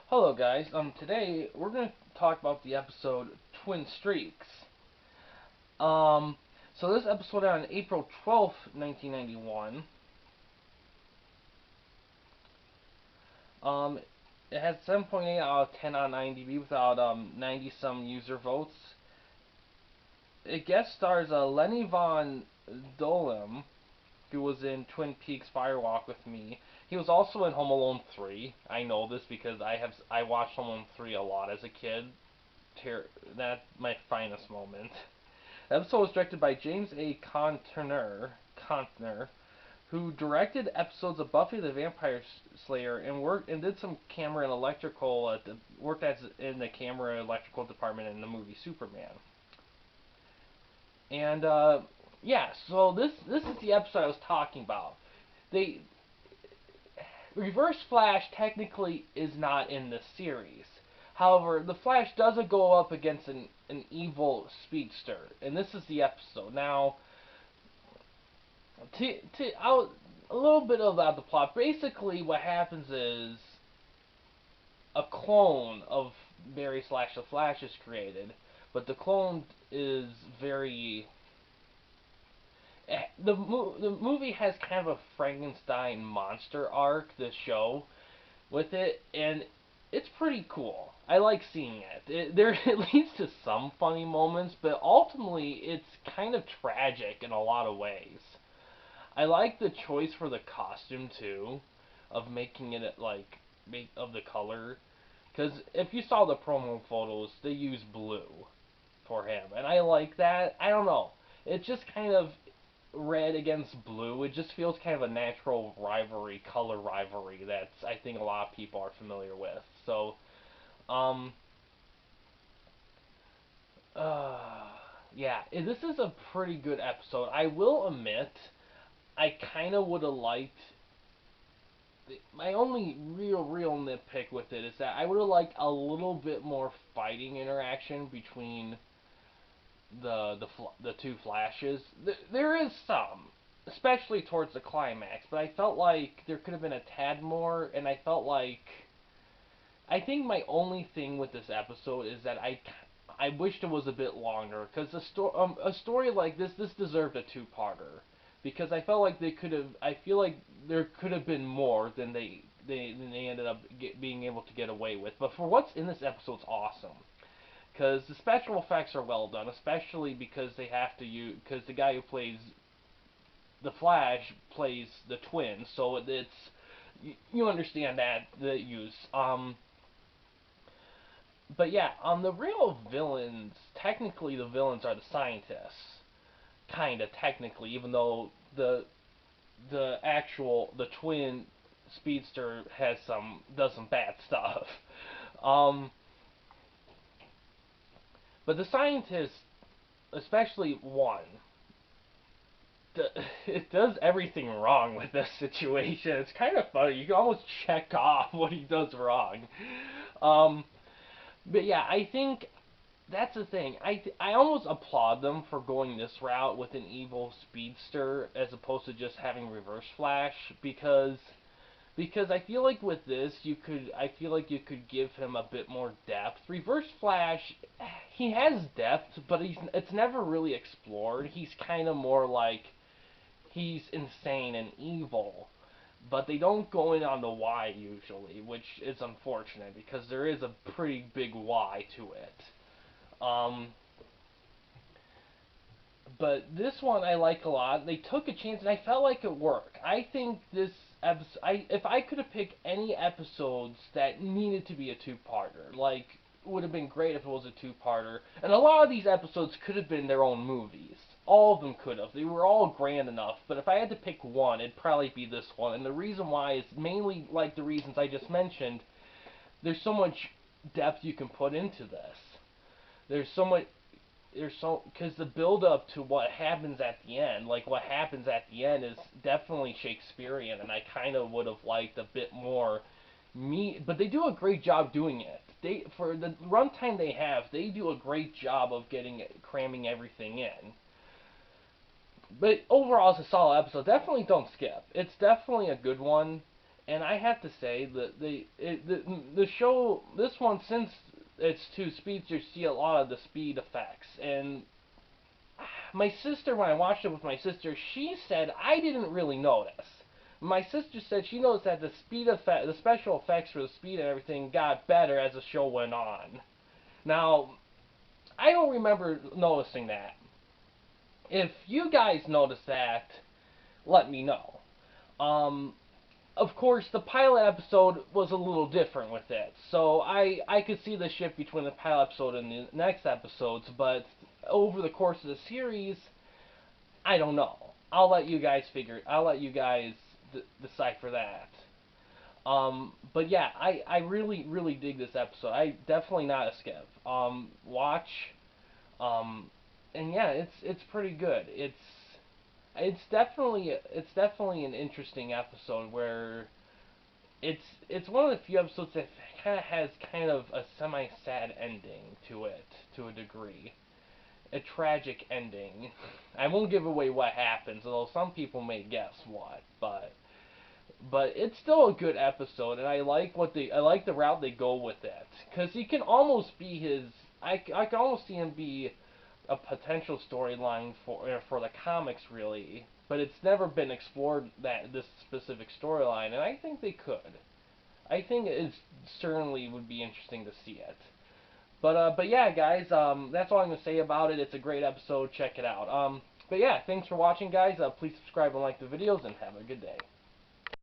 Hello guys, today we're going to talk about the episode Twin Streaks. Um, so this episode on April 12th, 1991. Um, it has 7.8 out of 10 on IMDb without 90 some user votes. It guest stars Lenny Von Dolem, who was in Twin Peaks Fire Walk with Me. He was also in Home Alone 3. I know this because I watched Home Alone 3 a lot as a kid. That's my finest moment. The episode was directed by James A. Contner, who directed episodes of Buffy the Vampire Slayer and did some camera and electrical worked as in the camera and electrical department in the movie Superman. And yeah, so this is the episode I was talking about. They Reverse Flash technically is not in this series. However, the Flash doesn't go up against an evil speedster, and this is the episode. Now, a little bit about the plot. Basically, what happens is a clone of Barry Slash the Flash is created, but the clone is very. The movie has kind of a Frankenstein monster arc. This show with it, and it's pretty cool. I like seeing it leads to some funny moments, but ultimately it's kind of tragic in a lot of ways. I like the choice for the costume too, of making it of the color, because if you saw the promo photos, they use blue for him, and I like that. I don't know. It's just kind of red against blue. It just feels kind of a natural rivalry, color rivalry that's I think a lot of people are familiar with. So, um, uh, yeah, this is a pretty good episode. I will admit, I kind of would have liked. My only real nitpick with it is that I would have liked a little bit more fighting interaction between the two flashes. There is some, especially towards the climax, but I felt like there could have been a tad more, and I felt like I think my only thing with this episode is that I wished it was a bit longer because a story like this deserved a two-parter because I felt like I feel like there could have been more than they ended up being able to get away with. But for what's in this episode, it's awesome because the special effects are well done, especially because they have to use because the guy who plays the Flash plays the twin, so it's you understand that the use. But yeah, on the real villains, technically the villains are the scientists, kind of technically, even though the twin speedster does some bad stuff. Um, but the scientists, especially one, it does everything wrong with this situation. It's kind of funny. You can almost check off what he does wrong. Um, but yeah, I think that's the thing. I almost applaud them for going this route with an evil speedster as opposed to just having Reverse Flash because I feel like with this I feel like you could give him a bit more depth. Reverse Flash, he has depth, but it's never really explored. He's kind of more like he's insane and evil, but they don't go in on the why usually, which is unfortunate because there is a pretty big why to it. Um, but this one I like a lot. They took a chance, and I felt like it worked. I think this episode, if I could have picked any episodes that needed to be a two-parter, like it would have been great if it was a two-parter. And a lot of these episodes could have been their own movies. All of them could have. They were all grand enough. But if I had to pick one, it'd probably be this one. And the reason why is mainly like the reasons I just mentioned. There's so much depth you can put into this. There's so much because the build up to what happens at the end, like what happens at the end, is definitely Shakespearean, and I kind of would have liked a bit more but they do a great job doing it. For the runtime they have, they do a great job of cramming everything in. But overall, it's a solid episode. Definitely don't skip. It's definitely a good one, And I have to say that the show, this one, since it's two speeds, you see a lot of the speed effects. And my sister, when I watched it with my sister, she said I didn't really notice. My sister said she noticed that the speed effect, the special effects for the speed and everything got better as the show went on. Now, I don't remember noticing that. If you guys notice that, let me know. Um, of course, the pilot episode was a little different with it, so I could see the shift between the pilot episode and the next episodes, but over the course of the series, I don't know. I'll let you guys decipher that. But yeah, I really, really dig this episode. I definitely not a skip. Watch, um, and yeah, it's pretty good. It's definitely an interesting episode where it's one of the few episodes that kind of has kind of a semi-sad ending to it to a degree. A tragic ending. I won't give away what happens, although some people may guess what, but it's still a good episode, and I like the route they go with it, because he can almost be his. I can almost see him be a potential storyline for the comics, really, but it's never been explored, that this specific storyline, and I think they could. I think it certainly would be interesting to see it. But yeah, guys, that's all I'm gonna say about it. It's a great episode. Check it out. But yeah, thanks for watching, guys. Please subscribe and like the videos, and have a good day.